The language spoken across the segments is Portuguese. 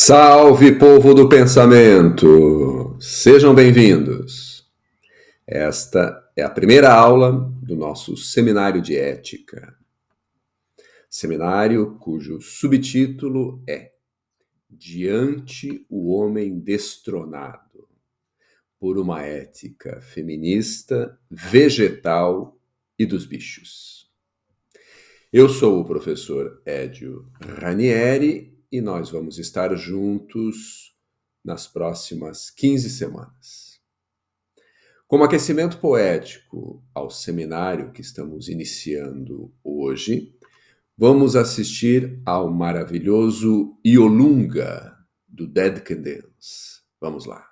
Salve, povo do pensamento! Sejam bem-vindos. Esta é a primeira aula do nosso seminário de ética. Seminário cujo subtítulo é Diante o Homem Destronado, por uma ética feminista, vegetal e dos bichos. Eu sou o professor Edio Ranieri e nós vamos estar juntos nas próximas 15 semanas. Como aquecimento poético ao seminário que estamos iniciando hoje, vamos assistir ao maravilhoso Iolunga, do Dead Can Dance. Vamos lá.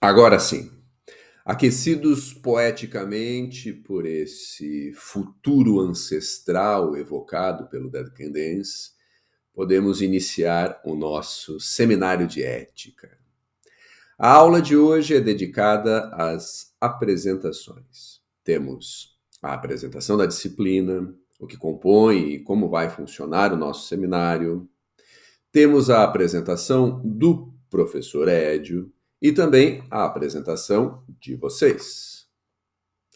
Agora sim, aquecidos poeticamente por esse futuro ancestral evocado pelo Dead Can Dance, podemos iniciar o nosso seminário de ética. A aula de hoje é dedicada às apresentações. Temos a apresentação da disciplina, o que compõe e como vai funcionar o nosso seminário. Temos a apresentação do professor Edio e também a apresentação de vocês.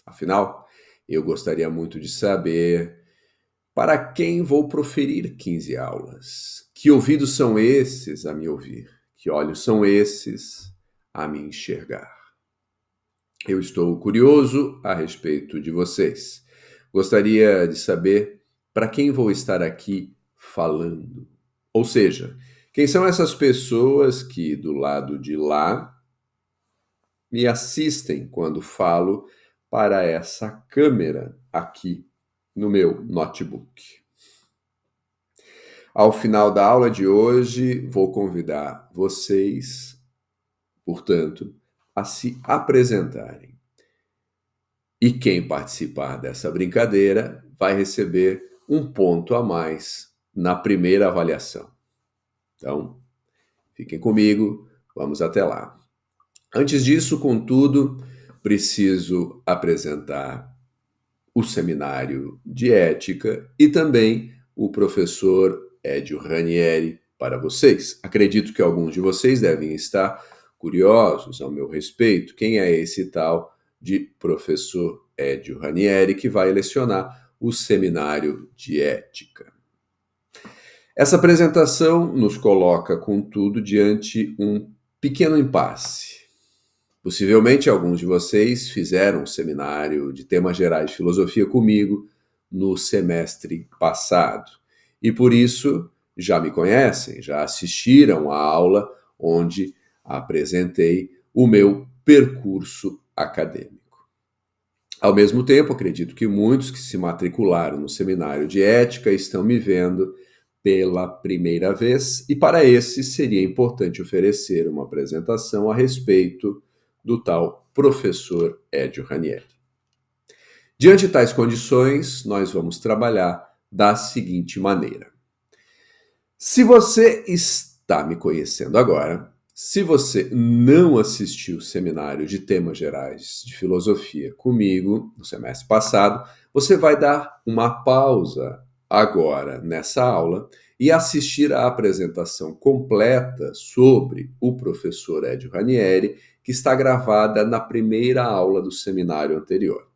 Afinal, eu gostaria muito de saber para quem vou proferir 15 aulas. Que ouvidos são esses a me ouvir? Que olhos são esses a me enxergar? Eu estou curioso a respeito de vocês. Gostaria de saber para quem vou estar aqui falando. Ou seja, quem são essas pessoas que do lado de lá me assistem quando falo para essa câmera aqui no meu notebook. Ao final da aula de hoje, vou convidar vocês, portanto, a se apresentarem. E quem participar dessa brincadeira vai receber um ponto a mais na primeira avaliação. Então, fiquem comigo, vamos até lá. Antes disso, contudo, preciso apresentar o seminário de ética e também o professor Edio Ranieri para vocês. Acredito que alguns de vocês devem estar curiosos ao meu respeito. Quem é esse tal de professor Edio Ranieri que vai lecionar o seminário de ética? Essa apresentação nos coloca, contudo, diante um pequeno impasse. Possivelmente alguns de vocês fizeram um seminário de temas gerais de filosofia comigo no semestre passado. E por isso já me conhecem, já assistiram à aula onde apresentei o meu percurso acadêmico. Ao mesmo tempo, acredito que muitos que se matricularam no seminário de ética estão me vendo pela primeira vez, e para esses seria importante oferecer uma apresentação a respeito do tal professor Edio Ranieri. Diante de tais condições, nós vamos trabalhar da seguinte maneira. Se você está me conhecendo agora, se você não assistiu o seminário de temas gerais de filosofia comigo no semestre passado, você vai dar uma pausa agora nessa aula e assistir à apresentação completa sobre o professor Edio Ranieri, que está gravada na primeira aula do seminário anterior.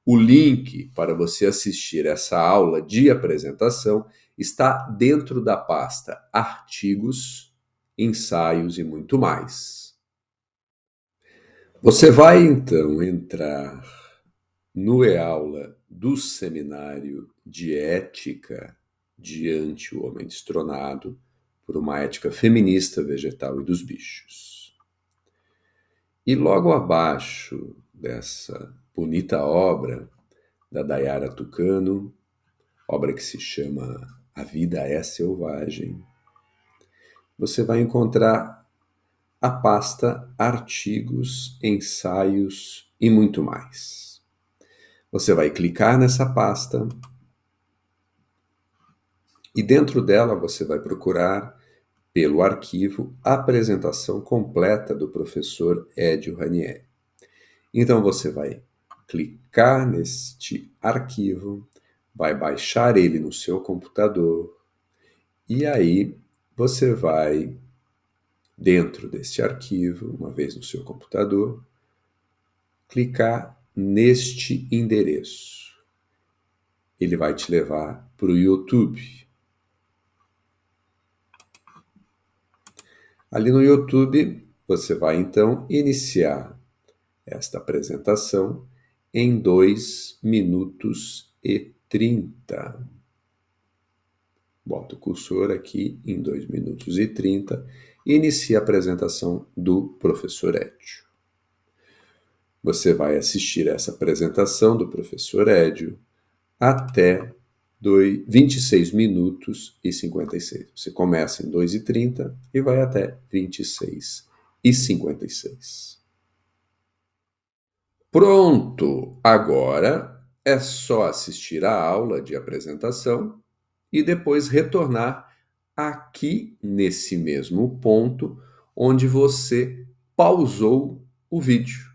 O link para você assistir essa aula de apresentação está dentro da pasta Artigos, Ensaios e muito mais. Você vai então entrar no e-aula do seminário de ética diante o homem destronado por uma ética feminista, vegetal e dos bichos. E logo abaixo dessa bonita obra da Dayara Tucano, obra que se chama A Vida é Selvagem, você vai encontrar a pasta Artigos, Ensaios e muito mais. Você vai clicar nessa pasta e dentro dela você vai procurar pelo arquivo Apresentação Completa do professor Edio Ranieri. Então você vai clicar neste arquivo, vai baixar ele no seu computador e aí você vai, dentro deste arquivo, uma vez no seu computador, clicar neste endereço. Ele vai te levar para o YouTube. Ali no YouTube, você vai então iniciar esta apresentação em 2 minutos e 30. Bota o cursor aqui em 2 minutos e 30 e inicia a apresentação do professor Edio. Você vai assistir essa apresentação do professor Edio até 26 minutos e 56. Você começa em 2 e 30 e vai até 26 e 56. Pronto! Agora é só assistir a aula de apresentação e depois retornar aqui nesse mesmo ponto onde você pausou o vídeo.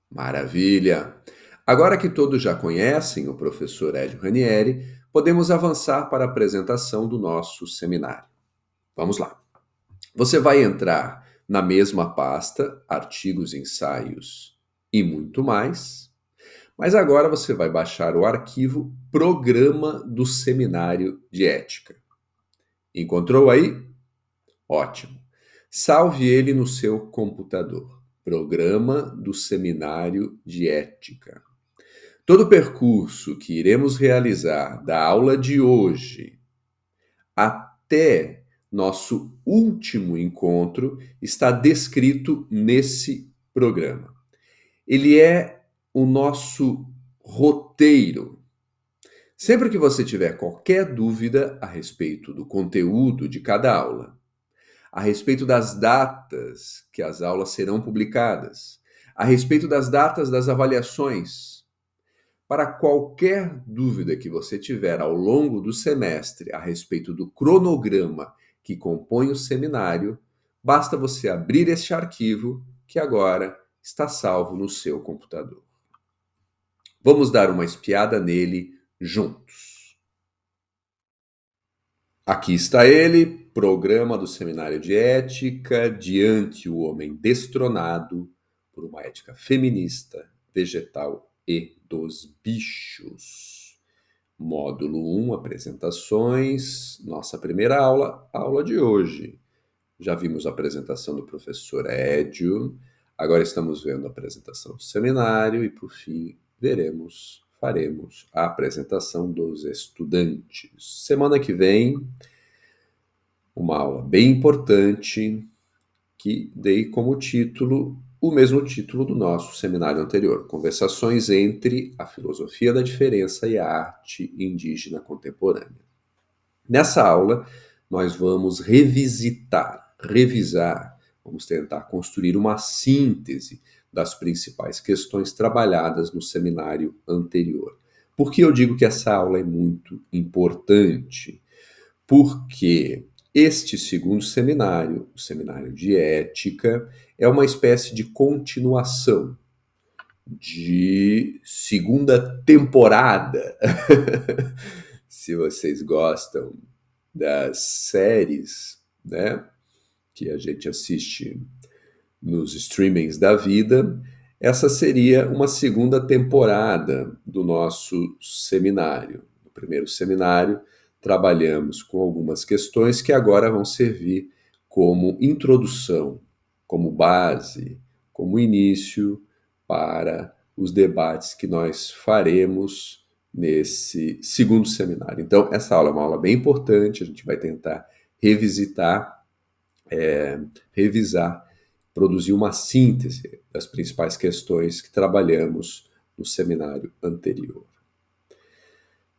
Maravilha! Agora que todos já conhecem o professor Hélio Ranieri, podemos avançar para a apresentação do nosso seminário. Vamos lá! Você vai entrar na mesma pasta, artigos, ensaios e muito mais, mas agora você vai baixar o arquivo Programa do Seminário de Ética. Encontrou aí? Ótimo. Salve ele no seu computador. Programa do Seminário de Ética. Todo o percurso que iremos realizar da aula de hoje até nosso último encontro está descrito nesse programa. Ele é o nosso roteiro. Sempre que você tiver qualquer dúvida a respeito do conteúdo de cada aula, a respeito das datas que as aulas serão publicadas, a respeito das datas das avaliações, para qualquer dúvida que você tiver ao longo do semestre a respeito do cronograma que compõe o seminário, basta você abrir este arquivo que agora está salvo no seu computador. Vamos dar uma espiada nele juntos. Aqui está ele, Programa do Seminário de Ética, diante o homem destronado por uma ética feminista, vegetal e dos bichos. Módulo 1, apresentações, nossa primeira aula, aula de hoje. Já vimos a apresentação do professor Edio, agora estamos vendo a apresentação do seminário e, por fim, faremos a apresentação dos estudantes. Semana que vem, uma aula bem importante que dei como título o mesmo título do nosso seminário anterior, Conversações entre a Filosofia da Diferença e a Arte Indígena Contemporânea. Nessa aula, nós vamos revisar, vamos tentar construir uma síntese das principais questões trabalhadas no seminário anterior. Por que eu digo que essa aula é muito importante? Porque este segundo seminário, o seminário de ética, é uma espécie de continuação de segunda temporada. Se vocês gostam das séries, né, que a gente assiste nos streamings da vida, essa seria uma segunda temporada do nosso seminário. No primeiro seminário, trabalhamos com algumas questões que agora vão servir como introdução, como base, como início para os debates que nós faremos nesse segundo seminário. Então, essa aula é uma aula bem importante, a gente vai tentar revisar, produzir uma síntese das principais questões que trabalhamos no seminário anterior.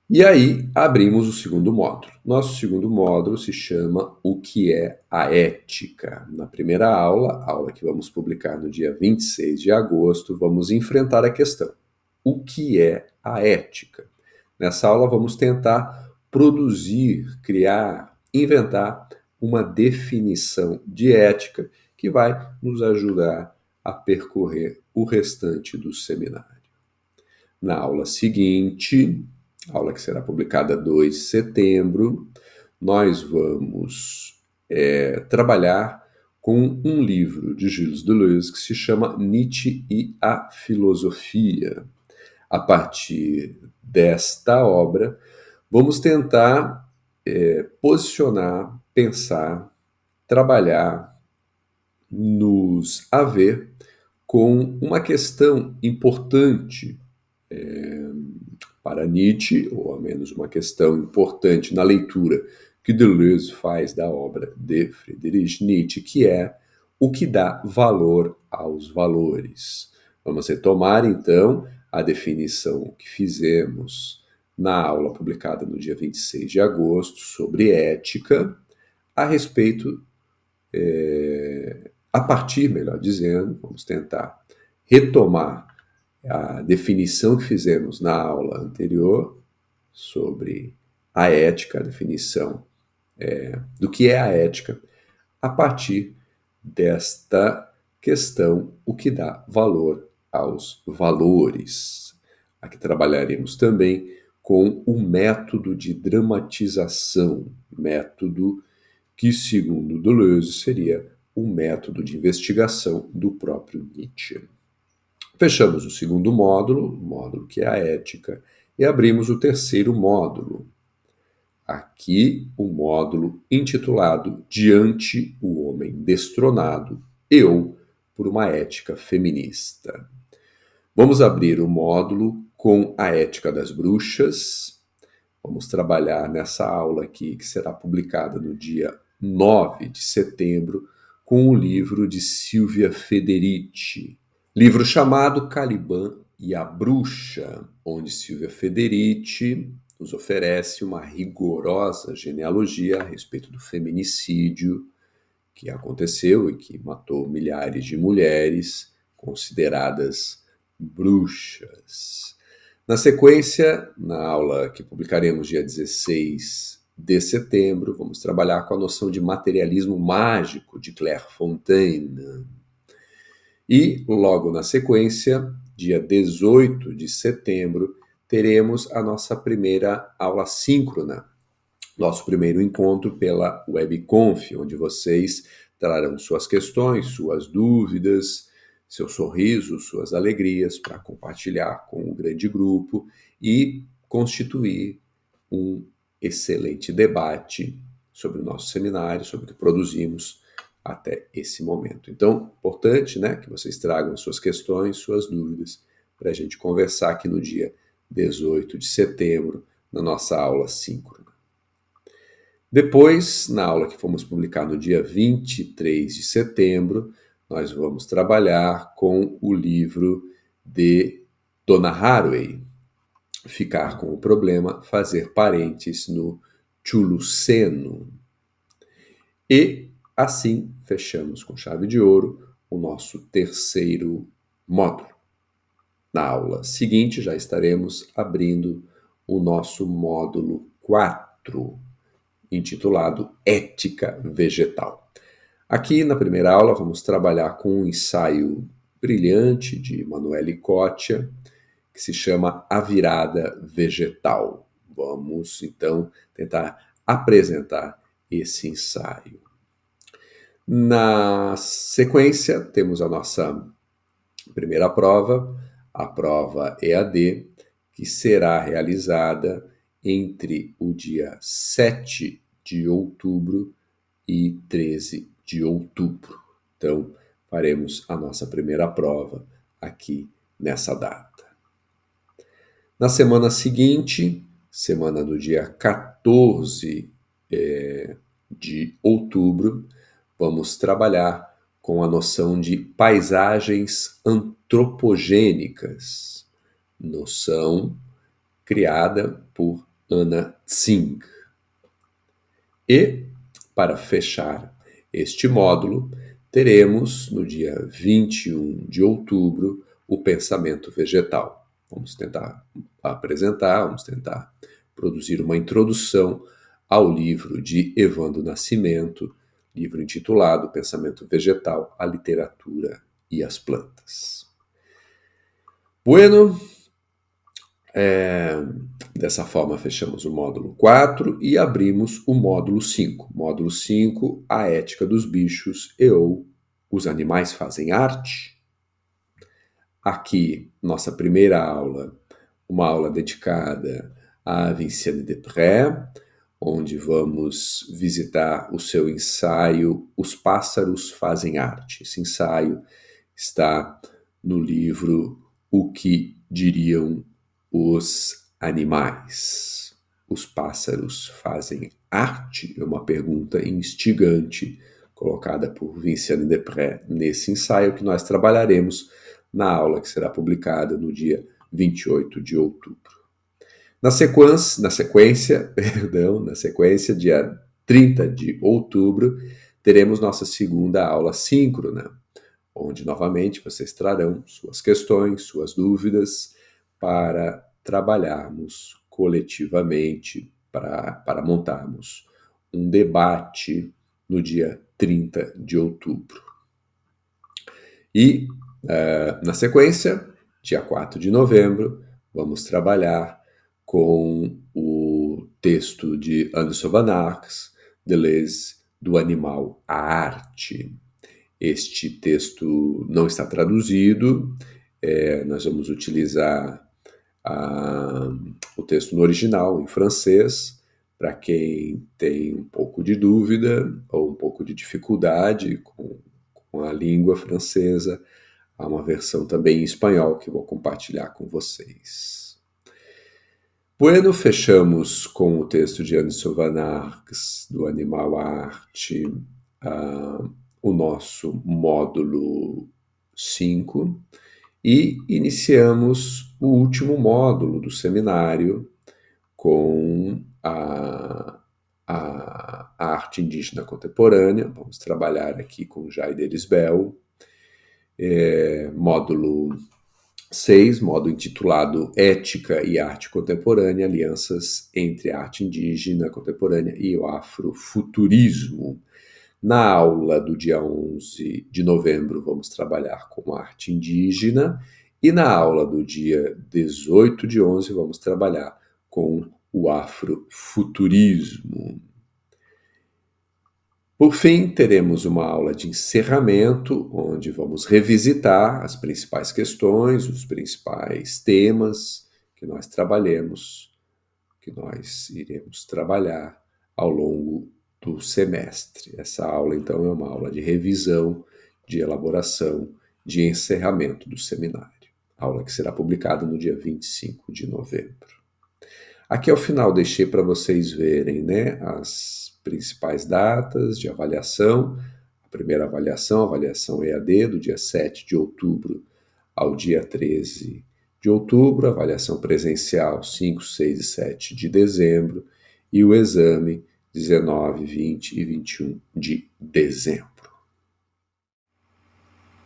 E aí, abrimos o segundo módulo. Nosso segundo módulo se chama O que é a Ética? Na primeira aula, a aula que vamos publicar no dia 26 de agosto, vamos enfrentar a questão: o que é a ética? Nessa aula, vamos tentar produzir, criar, inventar uma definição de ética que vai nos ajudar a percorrer o restante do seminário. Na aula seguinte, aula que será publicada 2 de setembro, nós vamos trabalhar com um livro de Gilles Deleuze que se chama Nietzsche e a Filosofia. A partir desta obra, vamos tentar posicionar, pensar, trabalhar, nos haver com uma questão importante para Nietzsche, ou ao menos uma questão importante na leitura que Deleuze faz da obra de Friedrich Nietzsche, que é o que dá valor aos valores. Vamos retomar, então, a definição que fizemos na aula publicada no dia 26 de agosto sobre ética, a respeito a partir, melhor dizendo, vamos tentar retomar a definição que fizemos na aula anterior sobre a ética, a definição do que é a ética, a partir desta questão, o que dá valor aos valores. Aqui trabalharemos também com o método de dramatização, método que, segundo Deleuze, seria o método de investigação do próprio Nietzsche. Fechamos o segundo módulo, o módulo que é a ética, e abrimos o terceiro módulo. Aqui, o módulo intitulado Diante o Homem Destronado, Eu, por uma Ética Feminista. Vamos abrir o módulo com a Ética das Bruxas. Vamos trabalhar nessa aula aqui, que será publicada no dia 9 de setembro, com o livro de Silvia Federici. Livro chamado Caliban e a Bruxa, onde Silvia Federici nos oferece uma rigorosa genealogia a respeito do feminicídio que aconteceu e que matou milhares de mulheres consideradas bruxas. Na sequência, na aula que publicaremos dia 16 de setembro, vamos trabalhar com a noção de materialismo mágico de Claire Fontaine. E, logo na sequência, dia 18 de setembro, teremos a nossa primeira aula síncrona, nosso primeiro encontro pela WebConf, onde vocês trarão suas questões, suas dúvidas, seus sorrisos, suas alegrias para compartilhar com o grande grupo e constituir um excelente debate sobre o nosso seminário, sobre o que produzimos até esse momento. Então, importante, né, que vocês tragam suas questões, suas dúvidas, para a gente conversar aqui no dia 18 de setembro, na nossa aula síncrona. Depois, na aula que fomos publicar no dia 23 de setembro, nós vamos trabalhar com o livro de Donna Haraway, Ficar com o Problema, Fazer Parentes no Chuluceno. E assim fechamos com chave de ouro o nosso terceiro módulo. Na aula seguinte já estaremos abrindo o nosso módulo 4, intitulado Ética Vegetal. Aqui na primeira aula vamos trabalhar com um ensaio brilhante de Emanuele Cottia, que se chama A Virada Vegetal. Vamos então tentar apresentar esse ensaio. Na sequência, temos a nossa primeira prova, a prova EAD, que será realizada entre o dia 7 de outubro e 13 de outubro. Então, faremos a nossa primeira prova aqui nessa data. Na semana seguinte, semana do dia 14 de outubro, vamos trabalhar com a noção de paisagens antropogênicas, noção criada por Anna Tsing. E, para fechar este módulo, teremos no dia 21 de outubro o pensamento vegetal. Vamos tentar apresentar, vamos tentar produzir uma introdução ao livro de Evandro Nascimento, livro intitulado Pensamento Vegetal, a Literatura e as Plantas. Bueno, dessa forma fechamos o módulo 4 e abrimos o módulo 5. Módulo 5, a ética dos bichos e ou os animais fazem arte. Aqui, nossa primeira aula, uma aula dedicada a Vinciane Desprez, onde vamos visitar o seu ensaio Os Pássaros Fazem Arte. Esse ensaio está no livro O que Diriam os Animais. Os pássaros fazem arte? É uma pergunta instigante colocada por Vinciane Desprez nesse ensaio que nós trabalharemos na aula que será publicada no dia 28 de outubro. Na sequência, dia 30 de outubro, teremos nossa segunda aula síncrona, onde novamente vocês trarão suas questões, suas dúvidas, para trabalharmos coletivamente, para montarmos um debate no dia 30 de outubro. E, na sequência, dia 4 de novembro, vamos trabalhar com o texto de Anderson Van Arx, Deleuze, do Animal à Arte. Este texto não está traduzido, nós vamos utilizar o texto no original, em francês, para quem tem um pouco de dúvida ou um pouco de dificuldade com a língua francesa. Há uma versão também em espanhol que vou compartilhar com vocês. Bueno, fechamos com o texto de Anderson Van Arx, do Animal à Arte, o nosso módulo 5, e iniciamos o último módulo do seminário com a arte indígena contemporânea. Vamos trabalhar aqui com Jaider Isbel, módulo 6, módulo intitulado Ética e Arte Contemporânea, alianças entre a arte indígena contemporânea e o afrofuturismo. Na aula do dia 11 de novembro, vamos trabalhar com arte indígena, e na aula do dia 18 de 11, vamos trabalhar com o afrofuturismo. Por fim, teremos uma aula de encerramento, onde vamos revisitar as principais questões, os principais temas que nós trabalhemos, que nós iremos trabalhar ao longo do semestre. Essa aula, então, é uma aula de revisão, de elaboração, de encerramento do seminário. Aula que será publicada no dia 25 de novembro. Aqui ao final deixei para vocês verem, né, as principais datas de avaliação. A primeira avaliação, a avaliação EAD, do dia 7 de outubro ao dia 13 de outubro, a avaliação presencial 5, 6 e 7 de dezembro, e o exame 19, 20 e 21 de dezembro.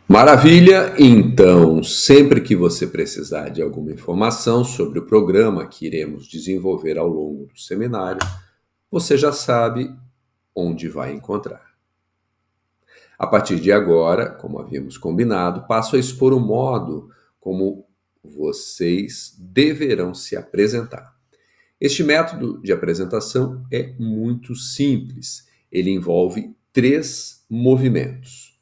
Maravilha! Então, sempre que você precisar de alguma informação sobre o programa que iremos desenvolver ao longo do seminário, você já sabe onde vai encontrar. A partir de agora, como havíamos combinado, passo a expor o modo como vocês deverão se apresentar. Este método de apresentação é muito simples. Ele envolve 3 movimentos.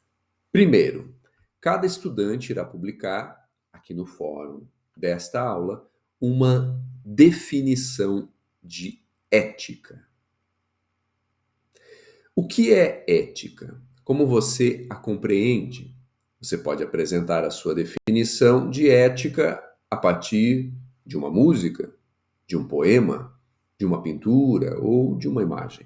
Primeiro, cada estudante irá publicar, aqui no fórum desta aula, uma definição de ética. O que é ética? Como você a compreende? Você pode apresentar a sua definição de ética a partir de uma música, de um poema, de uma pintura ou de uma imagem.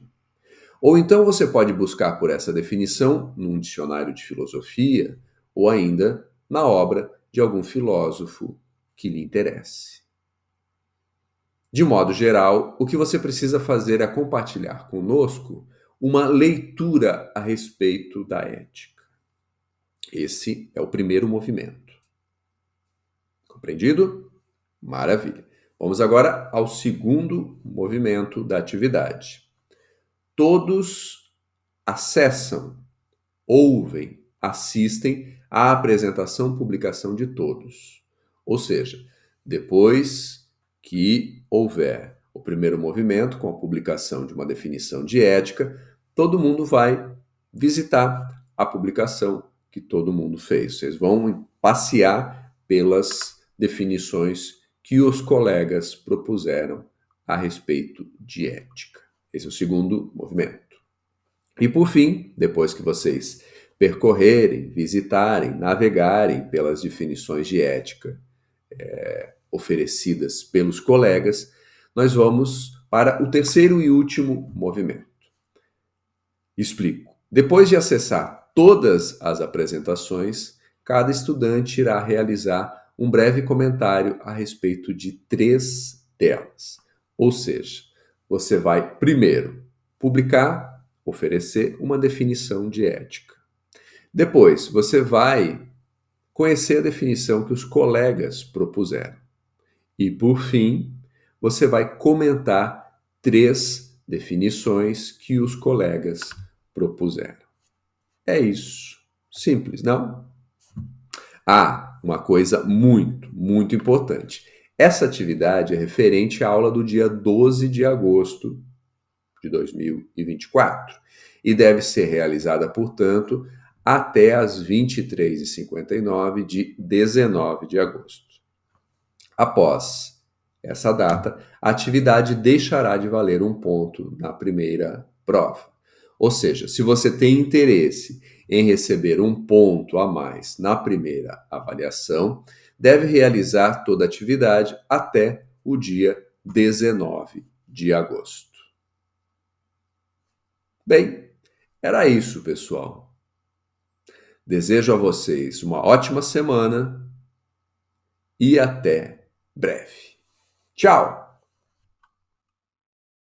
Ou então você pode buscar por essa definição num dicionário de filosofia ou ainda na obra de algum filósofo que lhe interesse. De modo geral, o que você precisa fazer é compartilhar conosco uma leitura a respeito da ética. Esse é o primeiro movimento. Compreendido? Maravilha. Vamos agora ao segundo movimento da atividade. Todos acessam, ouvem, assistem à apresentação, publicação de todos. Ou seja, depois que houver o primeiro movimento, com a publicação de uma definição de ética, todo mundo vai visitar a publicação que todo mundo fez. Vocês vão passear pelas definições que os colegas propuseram a respeito de ética. Esse é o segundo movimento. E por fim, depois que vocês percorrerem, visitarem, navegarem pelas definições de ética oferecidas pelos colegas, nós vamos para o terceiro e último movimento. Explico. Depois de acessar todas as apresentações, cada estudante irá realizar um breve comentário a respeito de 3 delas. Ou seja, você vai primeiro publicar oferecer uma definição de ética. Depois, você vai conhecer a definição que os colegas propuseram. E, por fim, você vai comentar 3 definições que os colegas propuseram. É isso. Simples, não? Ah, uma coisa muito importante. Essa atividade é referente à aula do dia 12 de agosto de 2024 e deve ser realizada, portanto, até às 23h59 de 19 de agosto. Após essa data, a atividade deixará de valer um ponto na primeira prova. Ou seja, se você tem interesse em receber um ponto a mais na primeira avaliação, deve realizar toda a atividade até o dia 19 de agosto. Bem, era isso, pessoal. Desejo a vocês uma ótima semana e até breve. Tchau!